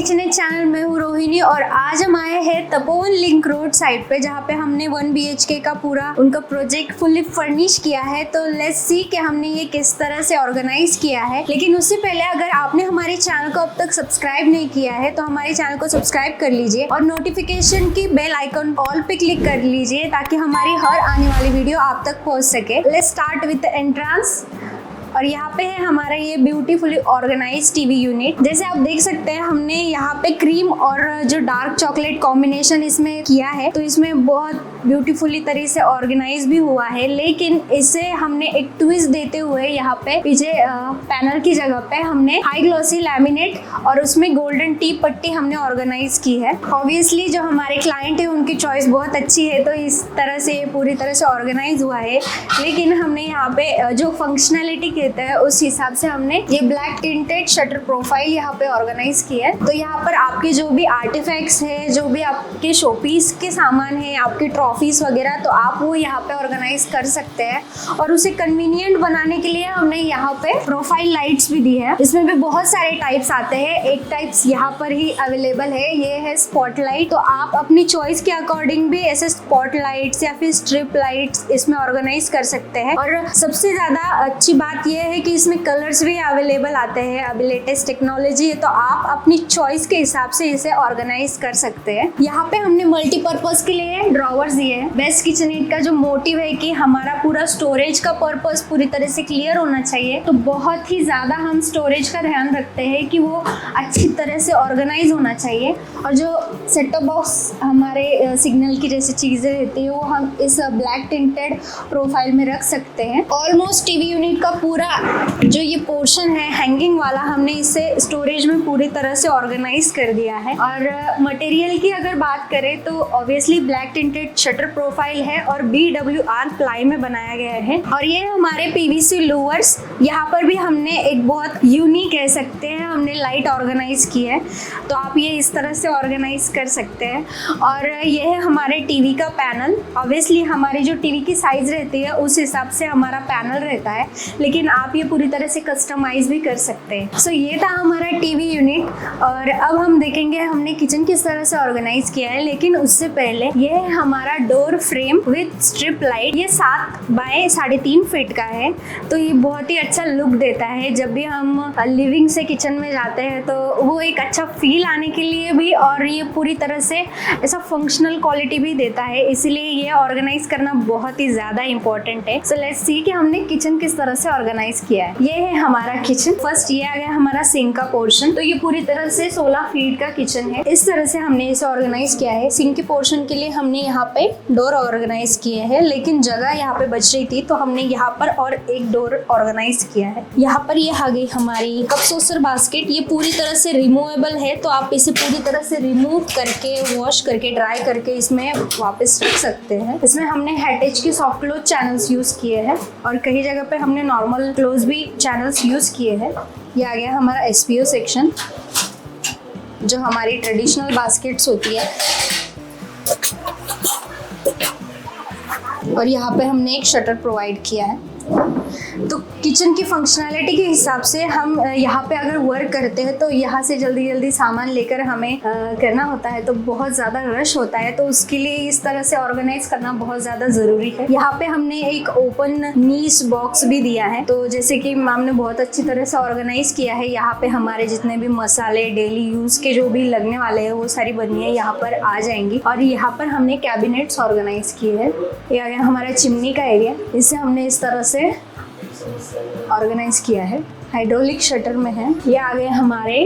Kitchen channel में हूँ रोहिणी और आज हम आए हैं तपोवन लिंक रोड साइड पे जहाँ पे हमने 1 BHK का पूरा उनका प्रोजेक्ट फुल्ली फर्निश किया है। तो लेट्स सी कि हमने ये किस तरह से ऑर्गेनाइज किया है। लेकिन उससे पहले अगर आपने हमारे चैनल को अब तक सब्सक्राइब नहीं किया है तो हमारे चैनल को सब्सक्राइब कर लीजिए और नोटिफिकेशन की बेल आइकन ऑल पे क्लिक कर लीजिए ताकि हमारी हर आने वाली वीडियो आप तक पहुँच सके। Let's start with the entrance. और यहाँ पे है हमारा ये ब्यूटीफुली ऑर्गेनाइज टीवी यूनिट। जैसे आप देख सकते हैं हमने यहाँ पे क्रीम और जो डार्क चॉकलेट कॉम्बिनेशन इसमें किया है, तो इसमें बहुत ब्यूटीफुली तरीके से ऑर्गेनाइज भी हुआ है। लेकिन इसे हमने एक ट्विस्ट देते हुए यहाँ पे पीछे पैनल की जगह पे हमने हाई ग्लॉसी लैमिनेट और उसमें गोल्डन टी पट्टी हमने ऑर्गेनाइज की है। ऑब्वियसली जो हमारे क्लाइंट है उनकी चॉइस बहुत अच्छी है, तो इस तरह से ये पूरी तरह से ऑर्गेनाइज हुआ है। लेकिन हमने यहाँ पे जो फंक्शनैलिटी कहते हैं उस हिसाब से हमने ये ब्लैक टिंटेड शटर प्रोफाइल यहाँ पे ऑर्गेनाइज की है। तो यहाँ पर आपके जो भी आर्टिफैक्ट्स है, जो भी आपके शोपीस के सामान है, आपकी ट्रॉफीज वगैरह, तो आप वो यहाँ पे ऑर्गेनाइज कर सकते हैं। और उसे कन्वीनियंट बनाने के लिए हमने यहाँ पे प्रोफाइल लाइट्स भी दी है। इसमें भी बहुत सारे टाइप्स आते हैं। एक टाइप्स यहाँ पर ही अवेलेबल है, ये है स्पॉटलाइट। तो आप अपनी चॉइस के अकॉर्डिंग भी ऐसे स्पॉटलाइट्स या फिर स्ट्रिप लाइट्स इसमें ऑर्गेनाइज कर सकते हैं। और सबसे ज्यादा अच्छी बात ये है कि इसमें कलर्स भी अवेलेबल आते हैं। अभी लेटेस्ट टेक्नोलॉजी है तो आप अपनी चॉइस के हिसाब से इसे ऑर्गेनाइज कर सकते हैं। यहाँ पे हमने मल्टीपर्पज के लिए ड्रॉवर्स दिए हैं। बेस्ट किचनइट का जो मोटिव है कि हमारा पूरा स्टोरेज का पर्पस पूरी तरह से क्लियर होना चाहिए, तो बहुत ही ज्यादा हम स्टोरेज का ध्यान रखते हैं कि वो अच्छी तरह से ऑर्गेनाइज होना चाहिए। और जो सेट टॉप बॉक्स हमारे सिग्नल की जैसी चीजें रहती है वो हम इस ब्लैक टिंटेड प्रोफाइल में रख सकते हैं। ऑलमोस्ट टीवी यूनिट का पूरा जो ये पोर्शन है हैंगिंग वाला, हमने इसे स्टोरेज में पूरी तरह से ऑर्गेनाइज कर दिया है। और मटेरियल की अगर बात करें तो obviously black tinted shutter profile है और BWR प्लाई में बनाया गया है। और ये हमारे PVC लूवर्स, यहाँ पर भी हमने एक बहुत यूनिक कह सकते हैं हमने लाइट ऑर्गेनाइज की है, तो आप ये इस तरह से ऑर्गेनाइज कर सकते हैं। और ये है हमारे टीवी का पैनल। ऑब्वियसली हमारी जो टीवी की साइज रहती है उस हिसाब से हमारा पैनल रहता है, लेकिन आप ये पूरी तरह से कस्टमाइज भी कर सकते हैं। सो ये था हमारा टीवी यूनिट। और अब हम देखेंगे हमने किचन किस तरह से ऑर्गेनाइज किया है। लेकिन उससे पहले ये है हमारा door frame with strip light. ये 7 बाय 3.5 फीट का है, तो ये बहुत ही अच्छा लुक देता है। जब भी हम लिविंग से किचन में जाते हैं तो वो एक अच्छा फील आने के लिए भी, और ये पूरी तरह से ऐसा फंक्शनल क्वालिटी भी देता है, इसीलिए ये ऑर्गेनाइज करना बहुत ही ज्यादा इंपॉर्टेंट है। सो लेट्स सी कि हमने किचन किस तरह से ऑर्गेनाइज किया है। ये है हमारा किचन। फर्स्ट ये आ गया हमारा सिंक का पोर्शन। तो ये पूरी तरह से 16 फीट का किचन है। इस तरह से हमने इसे ऑर्गेनाइज किया है। सिंक के पोर्शन के लिए हमने यहाँ पे डोर ऑर्गेनाइज किए हैं, लेकिन जगह यहाँ पे बच रही थी तो हमने यहाँ पर और एक डोर ऑर्गेनाइज किया है। यहाँ पर ये आ गई हमारी कप सॉसर बास्केट। ये पूरी तरह से रिमूवेबल है, तो आप इसे पूरी तरह से रिमूव करके, वॉश करके, ड्राई करके इसमें वापस रख सकते हैं। इसमें हमने हैटेज के सॉफ्ट क्लोज चैनल्स यूज किए हैं और कई जगह पे हमने नॉर्मल क्लोज भी चैनल्स यूज किए हैं। ये आ गया हमारा SPO सेक्शन, जो हमारी ट्रेडिशनल बास्केट्स होती है। और यहाँ पे हमने एक शटर प्रोवाइड किया है। तो किचन की फंक्शनैलिटी के हिसाब से हम यहाँ पे अगर वर्क करते हैं तो यहाँ से जल्दी जल्दी सामान लेकर हमें करना होता है, तो बहुत ज़्यादा रश होता है, तो उसके लिए इस तरह से ऑर्गेनाइज करना बहुत ज़्यादा ज़रूरी है। यहाँ पे हमने एक ओपन नीश बॉक्स भी दिया है, तो जैसे कि मैम ने बहुत अच्छी तरह से ऑर्गेनाइज किया है। यहाँ पे हमारे जितने भी मसाले डेली यूज़ के जो भी लगने वाले हैं वो सारी बनिए यहाँ पर आ जाएंगी। और यहाँ पर हमने कैबिनेट्स ऑर्गेनाइज किए हैं। ये आ गया हमारा चिमनी का एरिया, इसे हमने इस तरह से ऑर्गेनाइज किया है। हाइड्रोलिक शटर में है। ये आ गए हमारे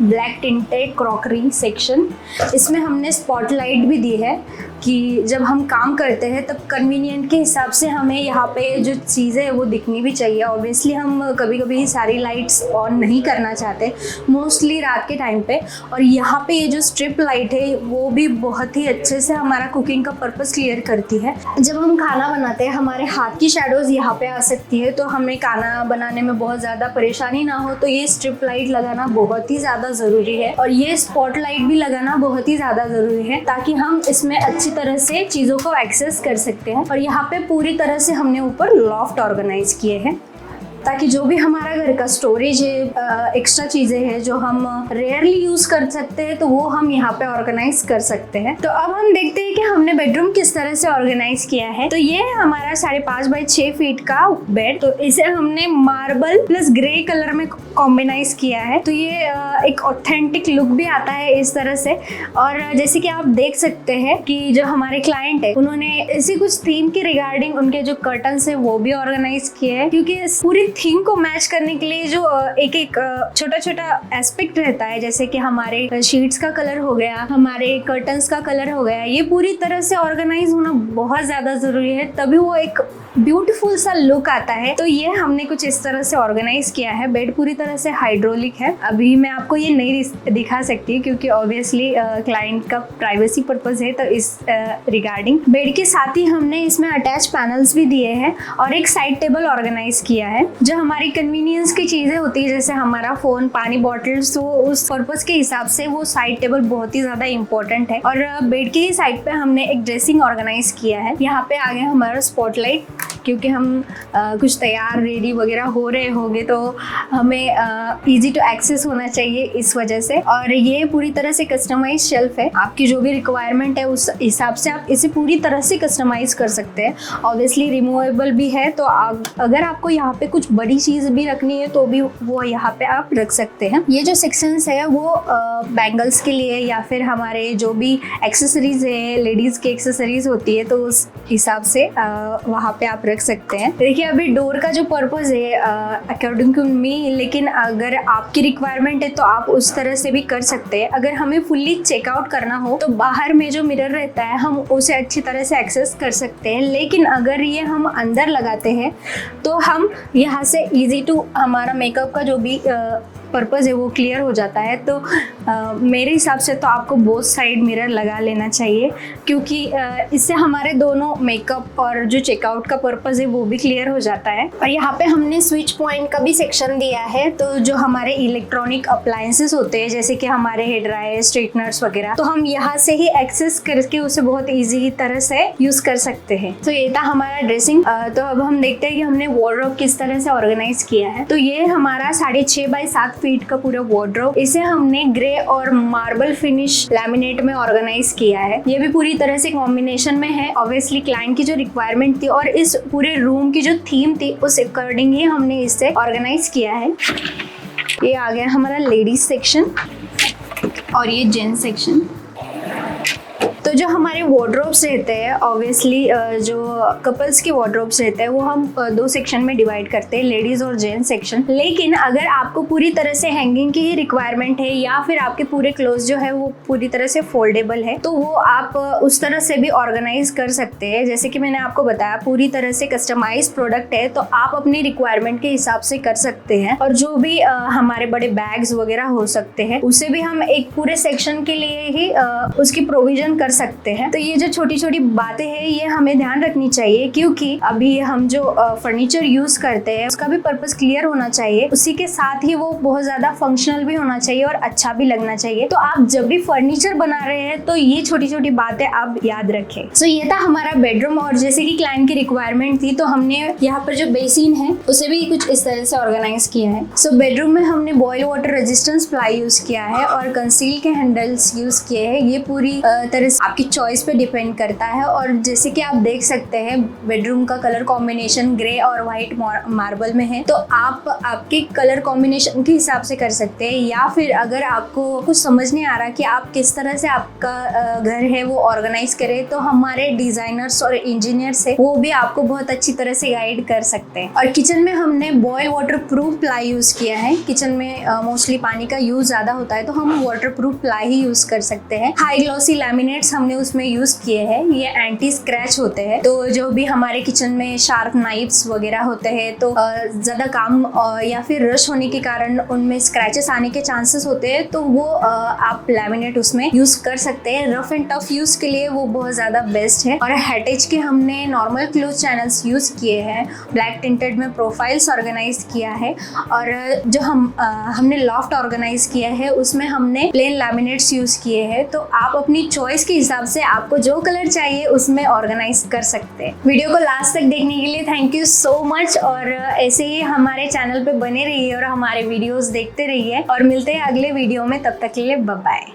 ब्लैक टिंटेड क्रॉकरी सेक्शन। इसमें हमने स्पॉटलाइट भी दी है कि जब हम काम करते हैं तब कन्वीनियंट के हिसाब से हमें यहाँ पे जो चीज़ें हैं वो दिखनी भी चाहिए। ऑब्वियसली हम कभी कभी सारी लाइट्स ऑन नहीं करना चाहते, मोस्टली रात के टाइम पे। और यहाँ पे ये जो स्ट्रिप लाइट है वो भी बहुत ही अच्छे से हमारा कुकिंग का पर्पस क्लियर करती है। जब हम खाना बनाते हैं हमारे हाथ की शेडोज़ यहाँ पे आ सकती है, तो हमें खाना बनाने में बहुत ज़्यादा परेशानी ना हो, तो ये स्ट्रिप लाइट लगाना बहुत ही ज़्यादा ज़रूरी है। और ये स्पॉटलाइट भी लगाना बहुत ही ज़्यादा ज़रूरी है ताकि हम इसमें अच्छी तरह से चीज़ों को एक्सेस कर सकते हैं। और यहाँ पे पूरी तरह से हमने ऊपर लॉफ्ट ऑर्गेनाइज किए हैं। ताकि जो भी हमारा घर का स्टोरेज है, एक्स्ट्रा चीजें हैं जो हम रेयरली यूज कर सकते हैं, तो वो हम यहाँ पे ऑर्गेनाइज कर सकते हैं। तो अब हम देखते हैं कि हमने बेडरूम किस तरह से ऑर्गेनाइज किया है। तो ये है हमारा 5.5 बाय 6 फीट का बेड। तो इसे हमने मार्बल प्लस ग्रे कलर में कॉम्बिनाइज किया है। तो ये एक ऑथेंटिक लुक भी आता है इस तरह से। और जैसे कि आप देख सकते हैं कि जो हमारे क्लाइंट है उन्होंने इसी कुछ थीम के रिगार्डिंग उनके जो कर्टन्स है वो भी ऑर्गेनाइज किए हैं, क्योंकि इस पूरी थीम को मैच करने के लिए जो एक एक छोटा छोटा एस्पेक्ट रहता है, जैसे कि हमारे शीट्स का कलर हो गया, हमारे कर्टन्स का कलर हो गया, ये पूरी तरह से ऑर्गेनाइज होना बहुत ज्यादा जरूरी है, तभी वो एक ब्यूटीफुल सा लुक आता है। तो ये हमने कुछ इस तरह से ऑर्गेनाइज किया है। बेड पूरी तरह से हाइड्रोलिक है। अभी मैं आपको ये नहीं दिखा सकती क्योंकि ऑब्वियसली क्लाइंट का प्राइवेसी पर्पस है, तो इस रिगार्डिंग बेड के साथ ही हमने इसमें अटैच पैनल्स भी दिए हैं और एक साइड टेबल ऑर्गेनाइज किया है। जो हमारी कन्वीनियंस की चीजें होती है जैसे हमारा फोन, पानी बॉटल्स, तो उस पर्पस के हिसाब से वो साइड टेबल बहुत ही ज्यादा इंपॉर्टेंट है। और बेड की साइड पे हमने एक ड्रेसिंग ऑर्गेनाइज किया है। यहाँ पे आ गया हमारा स्पॉटलाइट, क्योंकि हम कुछ तैयार रेडी वगैरह हो रहे होंगे तो हमें इजी टू एक्सेस होना चाहिए इस वजह से। और ये पूरी तरह से कस्टमाइज शेल्फ है। आपकी जो भी रिक्वायरमेंट है उस हिसाब से आप इसे पूरी तरह से कस्टमाइज कर सकते हैं। ऑब्वियसली रिमूवेबल भी है, तो अगर आपको यहाँ पे कुछ बड़ी चीज़ भी रखनी है तो भी वो यहाँ पे आप रख सकते हैं। ये जो सेक्शंस है वो बैंगल्स के लिए या फिर हमारे जो भी एक्सेसरीज है, लेडीज़ की एक्सेसरीज होती है, तो उस हिसाब से वहाँ पे आप रख सकते हैं। देखिए अभी डोर का जो पर्पस है अकॉर्डिंग टू मी, लेकिन अगर आपकी रिक्वायरमेंट है तो आप उस तरह से भी कर सकते हैं। अगर हमें फुल्ली चेकआउट करना हो तो बाहर में जो मिरर रहता है हम उसे अच्छी तरह से एक्सेस कर सकते हैं, लेकिन अगर ये हम अंदर लगाते हैं तो हम यहाँ से इजी टू हमारा मेकअप का जो भी पर्पज़ है वो क्लियर हो जाता है। तो मेरे हिसाब से तो आपको बोथ साइड मिरर लगा लेना चाहिए, क्योंकि इससे हमारे दोनों मेकअप और जो चेकआउट का पर्पज़ है वो भी क्लियर हो जाता है। और यहाँ पे हमने स्विच पॉइंट का भी सेक्शन दिया है। तो जो हमारे इलेक्ट्रॉनिक अप्लायंसेस होते हैं जैसे कि हमारे हेयर ड्रायर, स्ट्रेटनर्स वगैरह, तो हम यहाँ से ही एक्सेस करके उसे बहुत ईजी तरह से यूज़ कर सकते हैं। तो ये था हमारा ड्रेसिंग। तो अब हम देखते हैं कि हमने वार्डरोब किस तरह से ऑर्गेनाइज किया है। तो ये हमारा 6.5 बाय 7 फीट का पूरा वार्डरोब, इसे हमने ग्रे और मार्बल फिनिश लैमिनेट में ऑर्गेनाइज किया है। ये भी पूरी तरह से कॉम्बिनेशन में है। ऑब्वियसली क्लाइंट की जो रिक्वायरमेंट थी और इस पूरे रूम की जो थीम थी उस अकॉर्डिंग ही हमने इसे ऑर्गेनाइज किया है। ये आ गया हमारा लेडीज सेक्शन और ये जेंट्स सेक्शन। तो जो हमारे वार्डरोब्स रहते हैं, ऑब्वियसली जो कपल्स के वार्डरोब्स रहते हैं वो हम 2 सेक्शन में डिवाइड करते हैं, लेडीज और जेंट्स सेक्शन। लेकिन अगर आपको पूरी तरह से हैंगिंग की ही रिक्वायरमेंट है या फिर आपके पूरे क्लोथ्स जो है वो पूरी तरह से फोल्डेबल है, तो वो आप उस तरह से भी ऑर्गेनाइज कर सकते हैं। जैसे कि मैंने आपको बताया पूरी तरह से कस्टमाइज प्रोडक्ट है, तो आप अपनी रिक्वायरमेंट के हिसाब से कर सकते हैं। और जो भी हमारे बड़े बैग्स वगैरह हो सकते हैं उसे भी हम एक पूरे सेक्शन के लिए ही उसकी प्रोविजन कर सकते हैं। तो ये जो छोटी छोटी बातें हैं ये हमें ध्यान रखनी चाहिए, क्योंकि अभी हम जो फर्नीचर यूज करते हैं उसका भी पर्पस क्लियर होना चाहिए, उसी के साथ ही वो बहुत ज्यादा फंक्शनल भी होना चाहिए और अच्छा भी लगना चाहिए। तो आप जब भी फर्नीचर बना रहे हैं तो ये छोटी छोटी बातें आप याद रखें। सो ये था हमारा बेडरूम। और जैसे कि क्लाइंट की रिक्वायरमेंट थी तो हमने यहाँ पर जो बेसिन है उसे भी कुछ इस तरह से ऑर्गेनाइज किया है। सो बेडरूम में हमने boil water resistance ply use किया है और कंसील के हैंडल्स यूज किए हैं। ये पूरी तरह से आपकी चॉइस पे डिपेंड करता है। और जैसे कि आप देख सकते हैं बेडरूम का कलर कॉम्बिनेशन ग्रे और व्हाइट मार्बल में है, तो आप आपके कलर कॉम्बिनेशन के हिसाब से कर सकते हैं। या फिर अगर आपको कुछ समझ नहीं आ रहा कि आप किस तरह से आपका घर है वो ऑर्गेनाइज करें, तो हमारे डिजाइनर्स और इंजीनियर्स है वो भी आपको बहुत अच्छी तरह से गाइड कर सकते हैं। और किचन में हमने boil water proof ply use किया है। किचन में मोस्टली पानी का यूज ज्यादा होता है, तो हम वाटर प्रूफ प्लाई ही यूज कर सकते हैं। हाई ग्लॉसी लैमिनेट्स हमने उसमें यूज किए हैं, ये एंटी स्क्रैच होते हैं। तो जो भी हमारे किचन में शार्प नाइफ्स वगैरह होते हैं तो ज्यादा काम या फिर रश होने के कारण उनमें स्क्रैचेस आने के चांसेस होते हैं, तो वो आप लैमिनेट उसमें यूज कर सकते हैं। रफ एंड टफ यूज के लिए वो बहुत ज्यादा बेस्ट है। और हेटेज के हमने नॉर्मल क्लोथ चैनल्स यूज किए हैं। ब्लैक टिंटेड में प्रोफाइल्स ऑर्गेनाइज किया है। और जो हमने लॉफ्ट ऑर्गेनाइज किया है उसमें हमने प्लेन लैमिनेट्स यूज किए हैं। तो आप अपनी चॉइस के हिसाब से आपको जो कलर चाहिए उसमें ऑर्गेनाइज कर सकते हैं। वीडियो को लास्ट तक देखने के लिए थैंक यू सो मच, और ऐसे ही हमारे चैनल पे बने रहिए और हमारे वीडियोस देखते रहिए, और मिलते हैं अगले वीडियो में। तब तक के लिए बाय बाय।